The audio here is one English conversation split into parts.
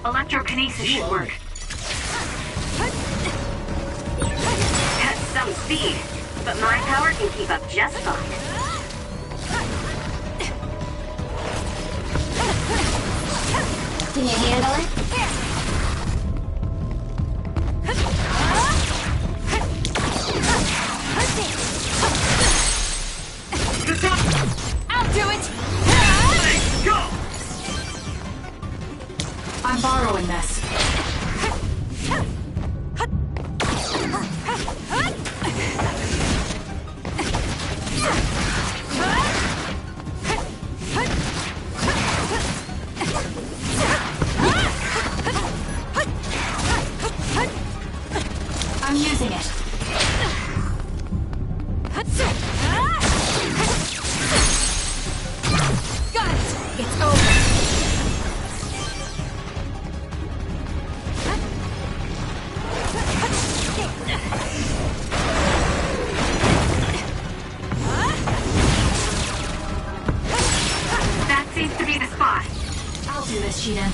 Electrokinesis should work. That's some speed, but my power can keep up just fine. Can you handle it? I'll do it! Let's go! I'm borrowing this. I'm using it. Got it! It's over. That seems to be the spot. I'll do this, Sheena.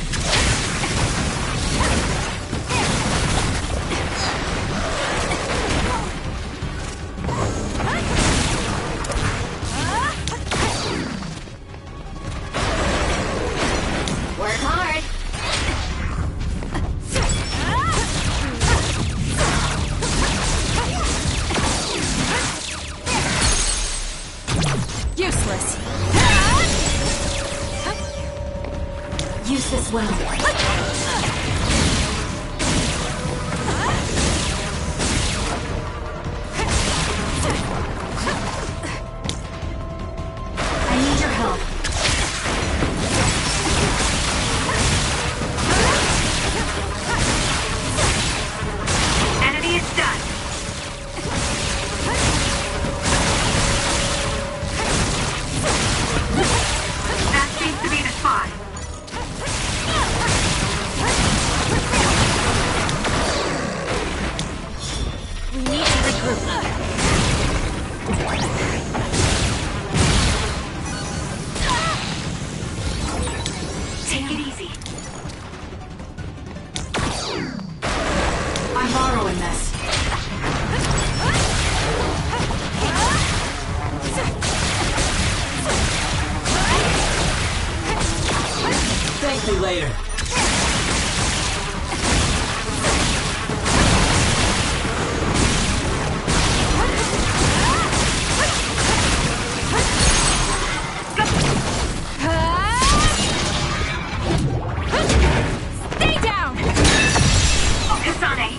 Work hard. Useless. Use this well. I need your help. Enemy is done. That seems to be the spot. We need to regroup. Take it easy. I'm borrowing this. Thank you later. Stay down! Oh, Kasane.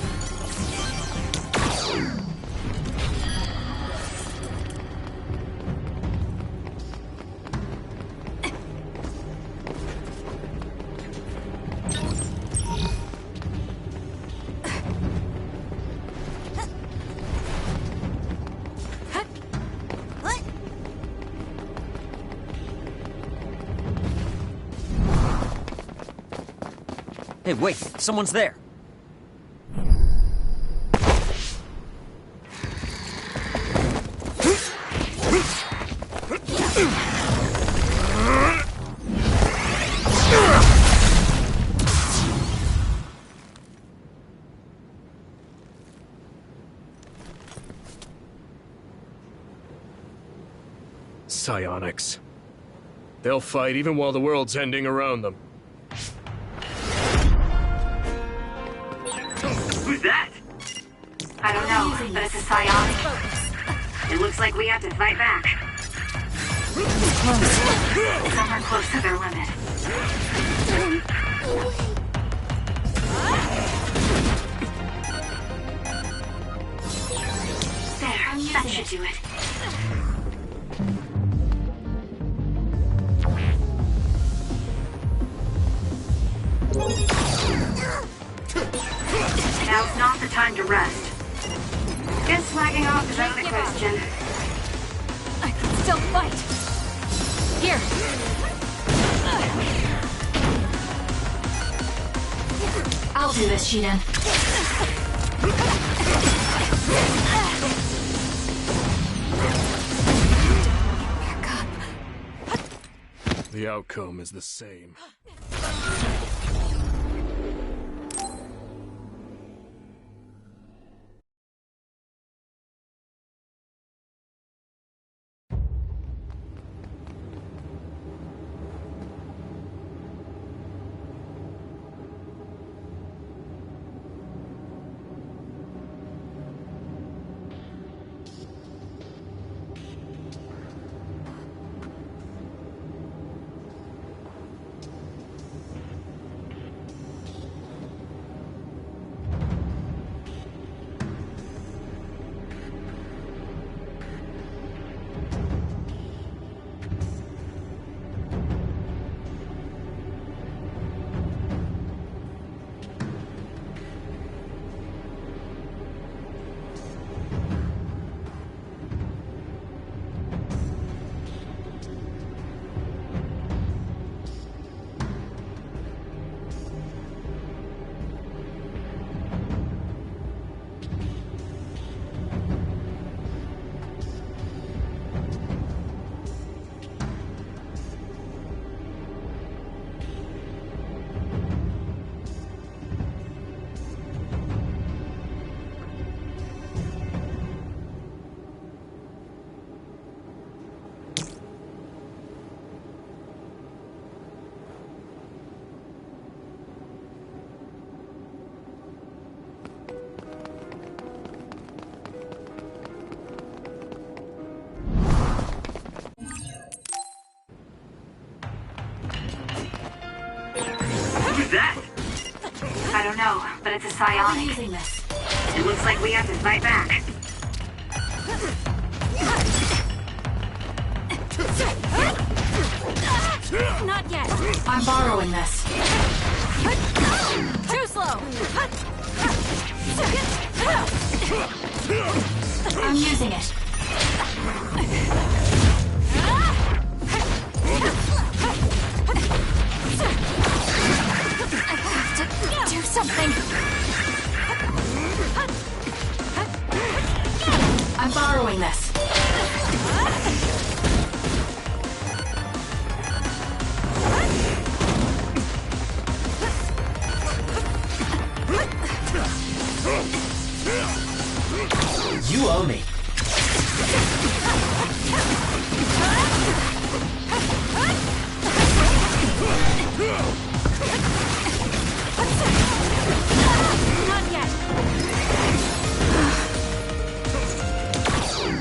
Hey, wait, someone's there. Psionics. They'll fight even while the world's ending around them. Who's that? I don't know, but it's a psionic. It looks like we have to fight back. Some are close to their limit. There, that should do it. Now's not the time to rest. Guess slacking off is out of the question. I can still fight. Here. I'll do this, Sheena. Back up. The outcome is the same. but it's a I'll be psionic. using this. It looks like we have to fight back. Not yet. I'm borrowing this. Too slow. I'm using it. I have to do something. I'm borrowing this. You owe me. Not yet.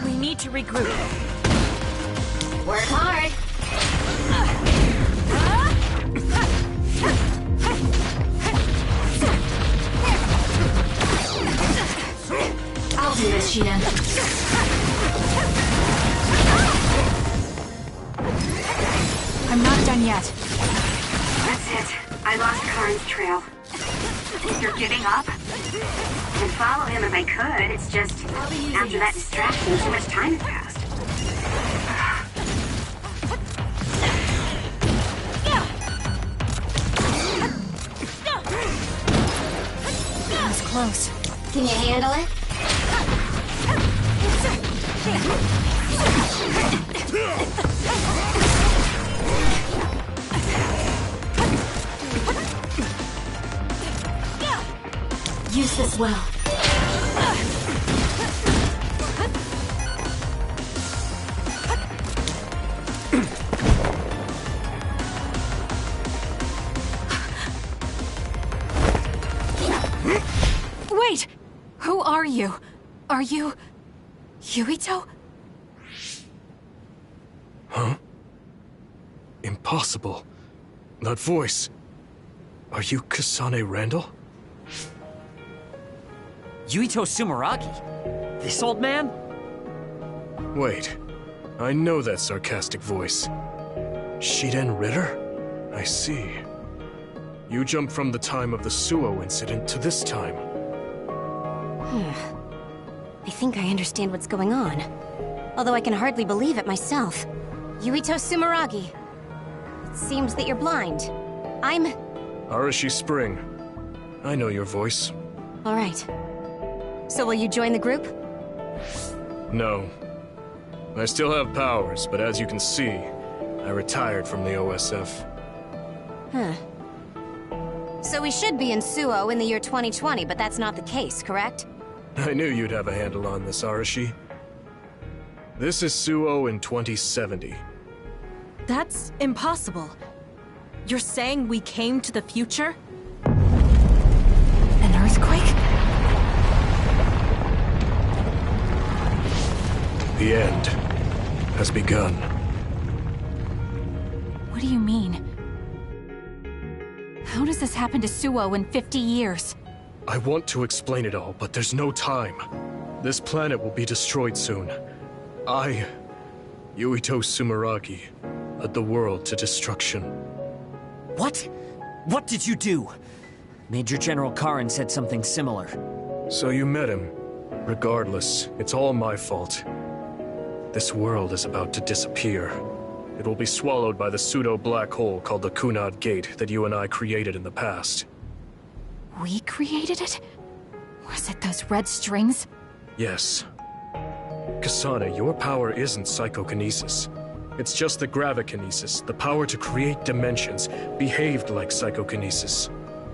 We need to regroup. Work hard. I'll do this, Shidan. I'm not done yet. That's it. I lost Karn's trail. You're giving up? I'd follow him if I could. It's just, I'll be using after that this. distraction, too much time has passed. That was close. Can you handle it? Use this well. Wait! Who are you? Are you... Yuito? Impossible. That voice. Are you Kasane Randall? Yuito Sumeragi? This old man? Wait. I know that sarcastic voice. Shiden Ritter? I see. You jumped from the time of the Suo incident to this time. I think I understand what's going on. Although I can hardly believe it myself. Yuito Sumeragi. It seems that you're blind. I'm... Arashi Spring. I know your voice. All right. So will you join the group? No. I still have powers, but as you can see, I retired from the OSF. Huh. So we should be in Suo in the year 2020, but that's not the case, correct? I knew you'd have a handle on this, Arashi. This is Suo in 2070. That's impossible. You're saying we came to the future? An earthquake? The end has begun. What do you mean? How does this happen to Suo in 50 years? I want to explain it all, but there's no time. This planet will be destroyed soon. I, Yuito Sumeragi, led the world to destruction. What? What did you do? Major General Karin said something similar. So you met him. Regardless, it's all my fault. This world is about to disappear. It will be swallowed by the pseudo-black hole called the Kunad Gate that you and I created in the past. We created it? Was it those red strings? Yes. Kasane, your power isn't psychokinesis. It's just the gravikinesis, the power to create dimensions, behaved like psychokinesis.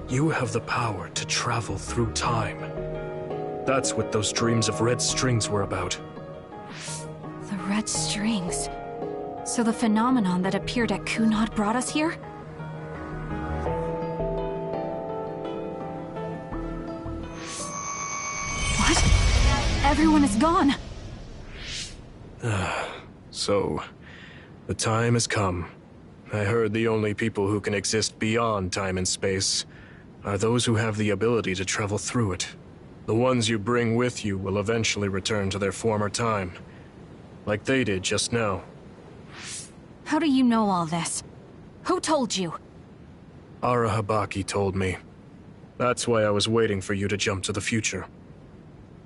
You have the power to travel through time. That's what those dreams of red strings were about. The red strings. So the phenomenon that appeared at Kunad brought us here? What? Everyone is gone. So, the time has come. I heard the only people who can exist beyond time and space are those who have the ability to travel through it. The ones you bring with you will eventually return to their former time, like they did just now. How do you know all this? Who told you? Arahabaki told me. That's why I was waiting for you to jump to the future.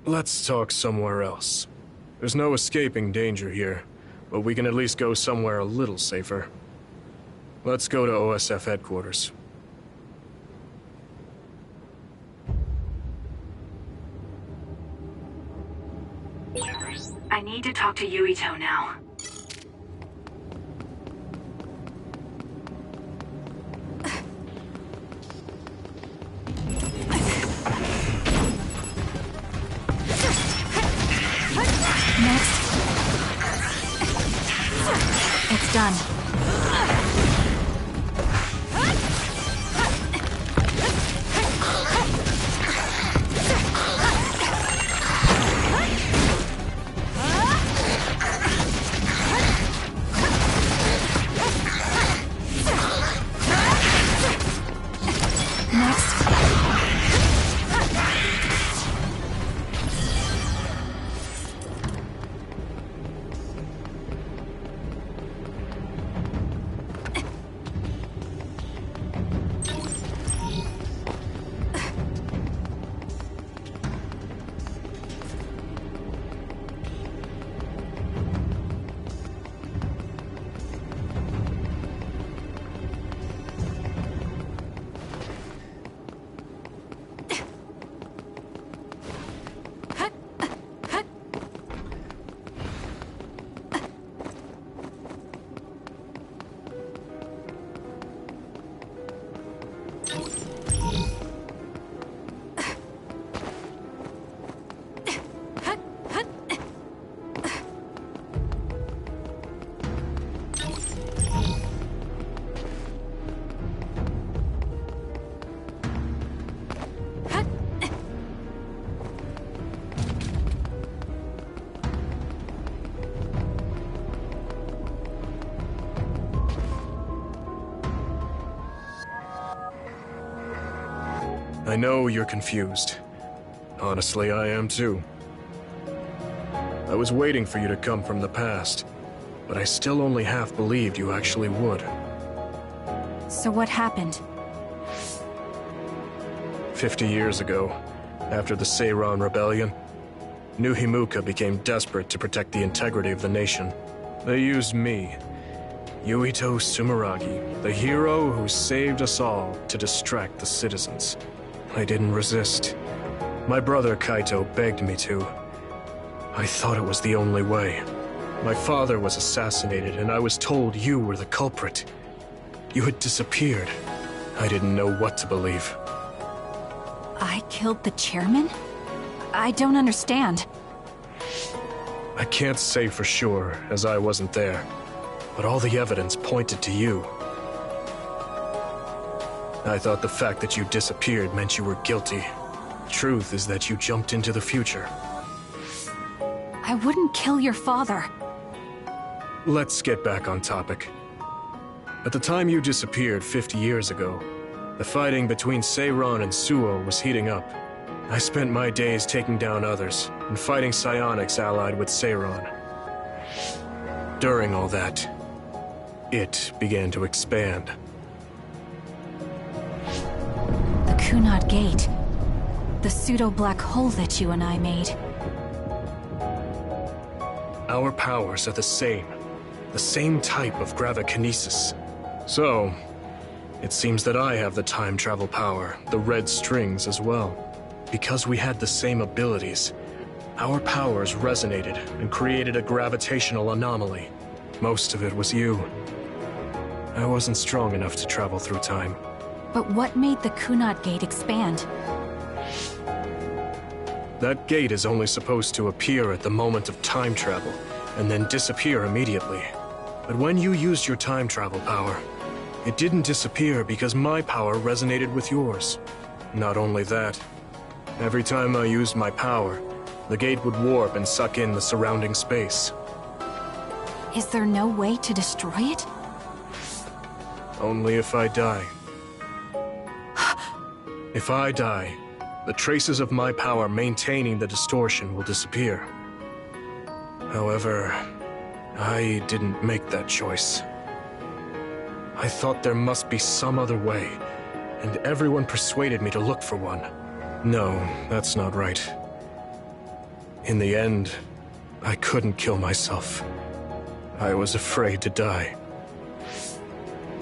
Let's talk somewhere else. There's no escaping danger here, but we can at least go somewhere a little safer. Let's go to OSF headquarters. I need to talk to Yuito now. Next. It's done. I know you're confused. Honestly, I am too. I was waiting for you to come from the past, but I still only half believed you actually would. So what happened? 50 years ago, after the Seiran Rebellion, New Himuka became desperate to protect the integrity of the nation. They used me, Yuito Sumeragi, the hero who saved us all, to distract the citizens. I didn't resist. My brother Kaito begged me to. I thought it was the only way. My father was assassinated, and I was told you were the culprit. You had disappeared. I didn't know what to believe. I killed the chairman? I don't understand. I can't say for sure, as I wasn't there, but all the evidence pointed to you. I thought the fact that you disappeared meant you were guilty. Truth is that you jumped into the future. I wouldn't kill your father. Let's get back on topic. At the time you disappeared 50 years ago, the fighting between Seiran and Suo was heating up. I spent my days taking down others and fighting psionics allied with Seiran. During all that, it began to expand. The Kunad Gate. The pseudo-black hole that you and I made. Our powers are the same type of gravikinesis. So, it seems that I have the time travel power, the red strings as well. Because we had the same abilities, our powers resonated and created a gravitational anomaly. Most of it was you. I wasn't strong enough to travel through time. But what made the Kunad Gate expand? That gate is only supposed to appear at the moment of time travel, and then disappear immediately. But when you used your time travel power, it didn't disappear because my power resonated with yours. Not only that, every time I used my power, the gate would warp and suck in the surrounding space. Is there no way to destroy it? Only if I die. If I die, the traces of my power maintaining the distortion will disappear. However, I didn't make that choice. I thought there must be some other way, and everyone persuaded me to look for one. No, that's not right. In the end, I couldn't kill myself. I was afraid to die.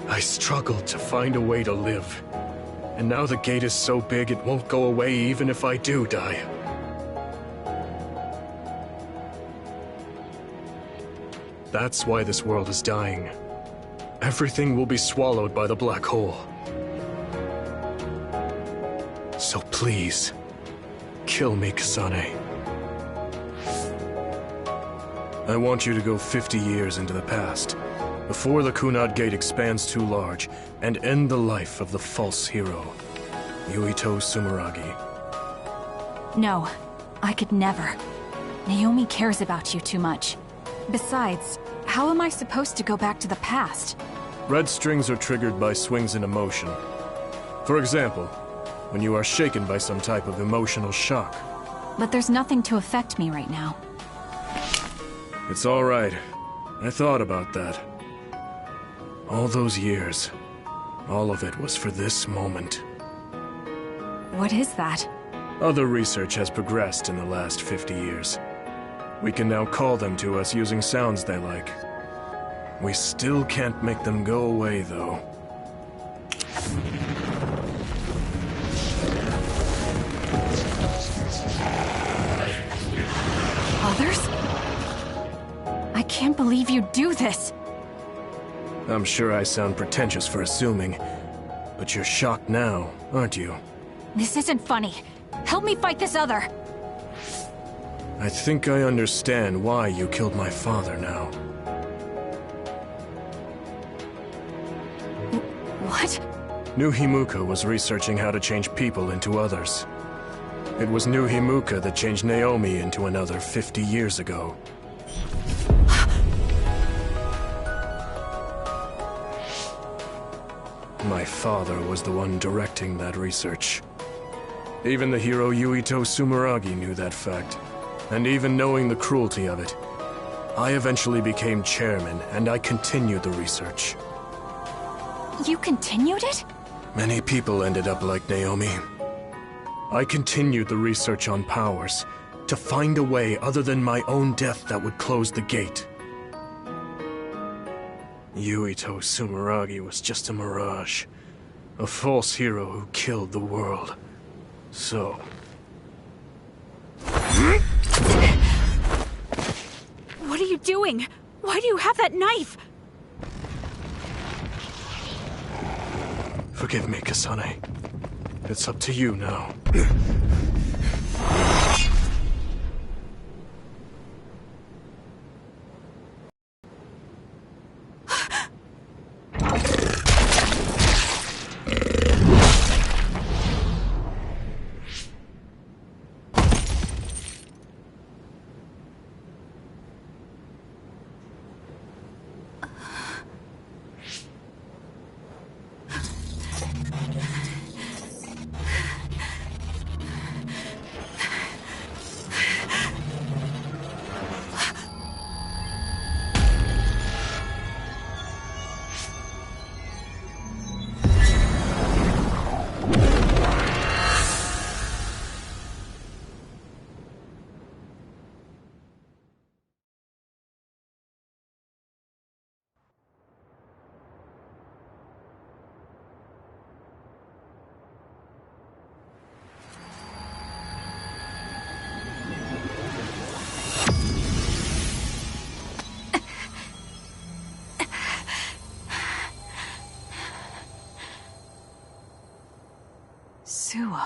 I struggled to find a way to live. And now the gate is so big it won't go away even if I do die. That's why this world is dying. Everything will be swallowed by the black hole. So please, kill me, Kasane. I want you to go 50 years into the past, before the Kunad Gate expands too large, and end the life of the false hero, Yuito Sumeragi. No, I could never. Naomi cares about you too much. Besides, how am I supposed to go back to the past? Red strings are triggered by swings in emotion. For example, when you are shaken by some type of emotional shock. But there's nothing to affect me right now. It's all right. I thought about that. All those years, all of it was for this moment. What is that? Other research has progressed in the last 50 years. We can now call them to us using sounds they like. We still can't make them go away, though. Others? I can't believe you do this! I'm sure I sound pretentious for assuming, but you're shocked now, aren't you? This isn't funny. Help me fight this other! I think I understand why you killed my father now. What? New Himuka was researching how to change people into others. It was New Himuka that changed Naomi into another 50 years ago. My father was the one directing that research. Even the hero Yuito Sumeragi knew that fact. And even knowing the cruelty of it, I eventually became chairman and I continued the research. You continued it? Many people ended up like Naomi. I continued the research on powers, to find a way other than my own death that would close the gate. Yuito Sumeragi was just a mirage. A false hero who killed the world. So... What are you doing? Why do you have that knife? Forgive me, Kasane. It's up to you now. Suo.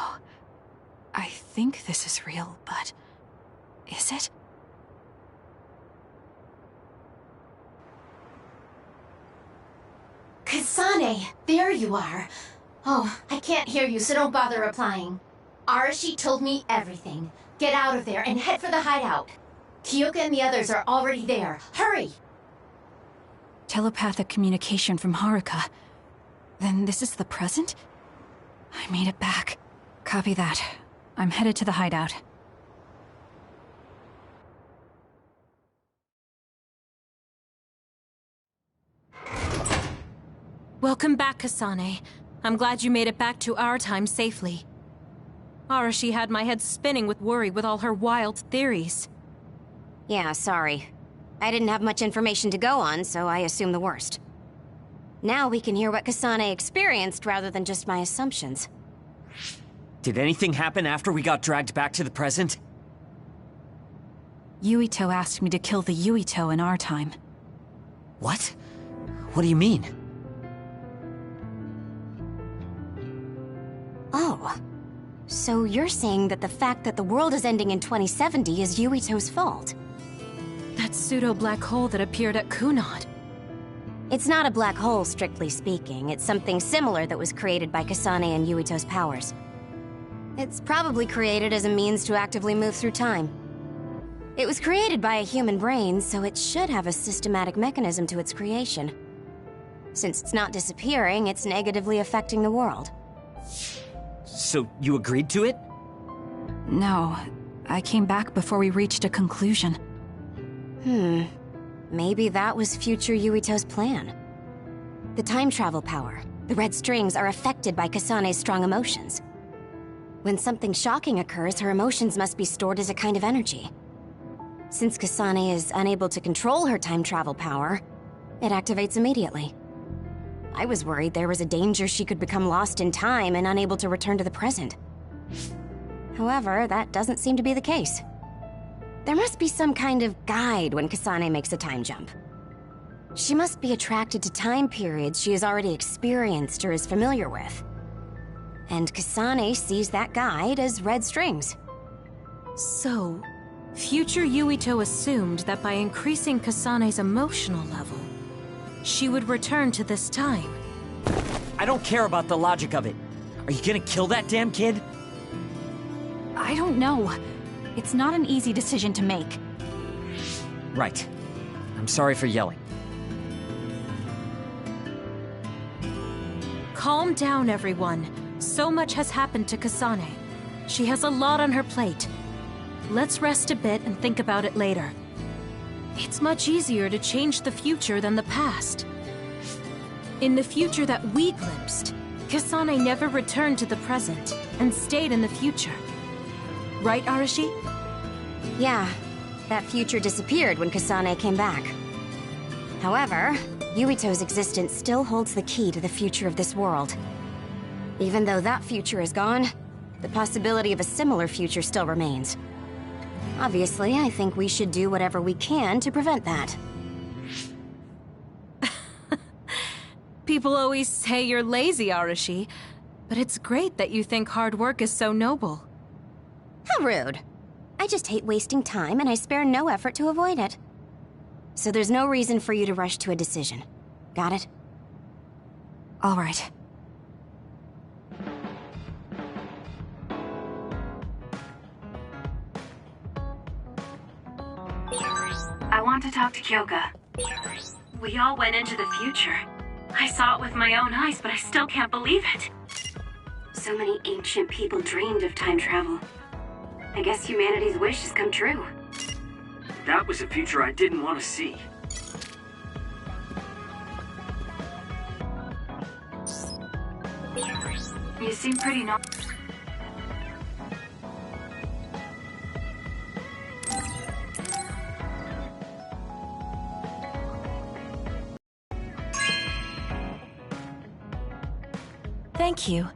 I think this is real, but... is it? Kasane, there you are. Oh, I can't hear you, so don't bother replying. Arashi told me everything. Get out of there and head for the hideout. Kyoka and the others are already there. Hurry! Telepathic communication from Haruka. Then this is the present? I made it back. Copy that. I'm headed to the hideout. Welcome back, Kasane. I'm glad you made it back to our time safely. Arashi had my head spinning with worry with all her wild theories. Yeah, sorry. I didn't have much information to go on, so I assumed the worst. Now we can hear what Kasane experienced rather than just my assumptions. Did anything happen after we got dragged back to the present? Yuito asked me to kill the Yuito in our time. What? What do you mean? Oh. So you're saying that the fact that the world is ending in 2070 is Yuito's fault? That pseudo-black hole that appeared at Kunad. It's not a black hole, strictly speaking. It's something similar that was created by Kasane and Yuito's powers. It's probably created as a means to actively move through time. It was created by a human brain, so it should have a systematic mechanism to its creation. Since it's not disappearing, it's negatively affecting the world. So you agreed to it? No, I came back before we reached a conclusion. Maybe that was future Yuito's plan. The time travel power, the red strings, are affected by Kasane's strong emotions. When something shocking occurs, her emotions must be stored as a kind of energy. Since Kasane is unable to control her time travel power, it activates immediately. I was worried there was a danger she could become lost in time and unable to return to the present. However, that doesn't seem to be the case. There must be some kind of guide when Kasane makes a time jump. She must be attracted to time periods she has already experienced or is familiar with. And Kasane sees that guide as red strings. So, future Yuito assumed that by increasing Kasane's emotional level, she would return to this time. I don't care about the logic of it. Are you gonna kill that damn kid? I don't know. It's not an easy decision to make. Right. I'm sorry for yelling. Calm down, everyone. So much has happened to Kasane. She has a lot on her plate. Let's rest a bit and think about it later. It's much easier to change the future than the past. In the future that we glimpsed, Kasane never returned to the present and stayed in the future. Right, Arashi? Yeah, that future disappeared when Kasane came back. However, Yuito's existence still holds the key to the future of this world. Even though that future is gone, the possibility of a similar future still remains. Obviously, I think we should do whatever we can to prevent that. People always say you're lazy, Arashi, but it's great that you think hard work is so noble. How rude. I just hate wasting time, and I spare no effort to avoid it. So there's no reason for you to rush to a decision. Got it? All right. I want to talk to Kyoka. We all went into the future. I saw it with my own eyes, but I still can't believe it. So many ancient people dreamed of time travel. I guess humanity's wish has come true. That was a future I didn't want to see. You seem pretty Thank you.